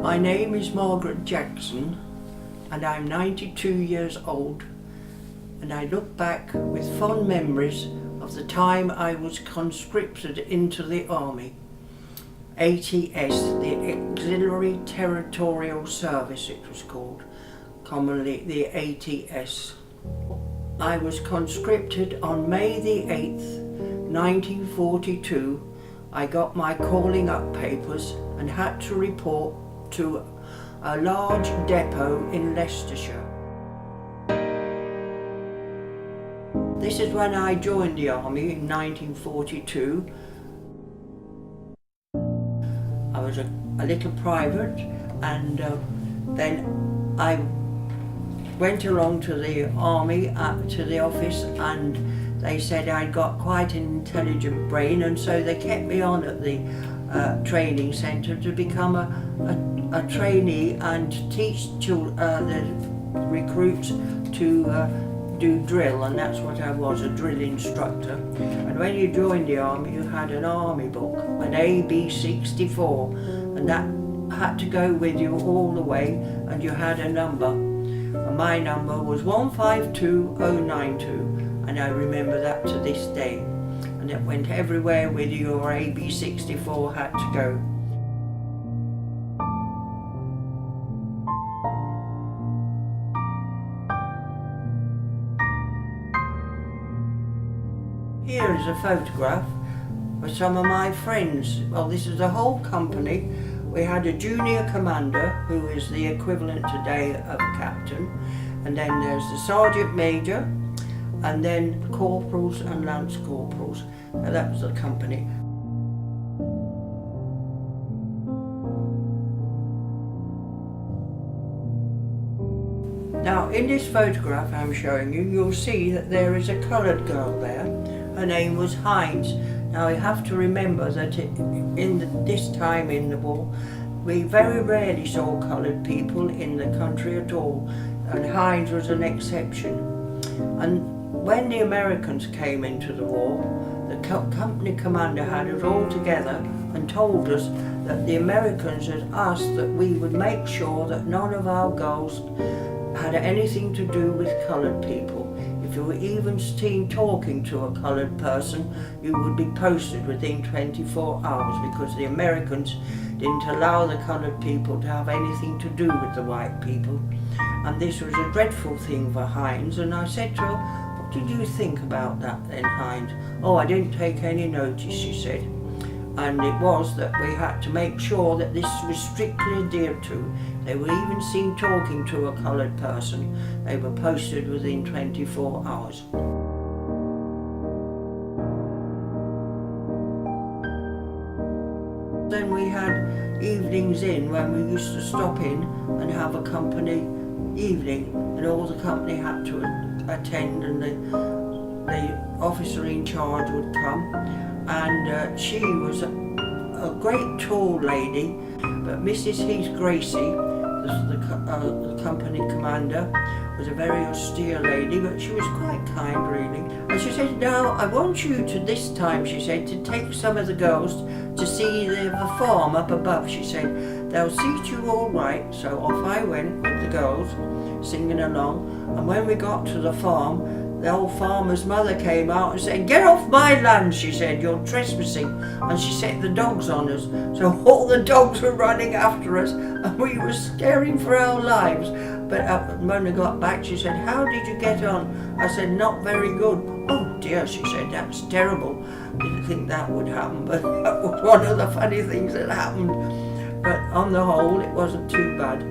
My name is Margaret Jackson and I'm 92 years old, and I look back with fond memories of the time I was conscripted into the Army. A.T.S, the Auxiliary Territorial Service it was called, commonly the A.T.S. I was conscripted on May the 8th, 1942. I got my calling up papers and had to report to a large depot in Leicestershire. This is when I joined the Army in 1942. I was a little private, and then I went along to the Army, to the office, and they said I'd got quite an intelligent brain, and so they kept me on at the training centre to become a trainee and teach the recruits to do drill, and that's what I was, a drill instructor. And when you joined the Army, you had an Army book, an AB-64, and that had to go with you all the way, and you had a number. And my number was 152092, and I remember that to this day. And it went everywhere with you. Your AB-64 had to go. Here is a photograph with some of my friends. Well, this is the whole company. We had a junior commander, who is the equivalent today of a captain, and then there's the sergeant major, and then corporals and lance corporals. Now, that was the company. Now, in this photograph I'm showing you, you'll see that there is a coloured girl there. Her name was Hines. Now, you have to remember that this time in the war, we very rarely saw coloured people in the country at all, and Hines was an exception. And when the Americans came into the war, the company commander had us all together and told us that the Americans had asked that we would make sure that none of our girls had anything to do with coloured people. If you were even seen talking to a coloured person, you would be posted within 24 hours, because the Americans didn't allow the coloured people to have anything to do with the white people. And this was a dreadful thing for Hines, and I said to her, "What did you think about that then, Hines?" "Oh, I didn't take any notice," she said. And it was that we had to make sure that this was strictly adhered to. They were even seen talking to a coloured person, they were posted within 24 hours. Then we had evenings in when we used to stop in and have a company evening, and all the company had to attend, and the officer in charge would come, and she was a great tall lady, but Mrs. Heath Gracie, the company commander, was a very austere lady, but she was quite kind, really. And she said, "Now, I want you to, this time," she said, "to take some of the girls to see the farm up above." She said, "They'll suit you all right." So off I went with the girls, singing along, and when we got to the farm, the old farmer's mother came out and said, "Get off my land," she said, "you're trespassing." And she set the dogs on us. So all the dogs were running after us, and we were scaring for our lives. But when we got back, she said, "How did you get on?" I said, "Not very good." "Oh dear," she said, "that's terrible. Didn't think that would happen, but that was one of the funny things that happened." But on the whole, it wasn't too bad.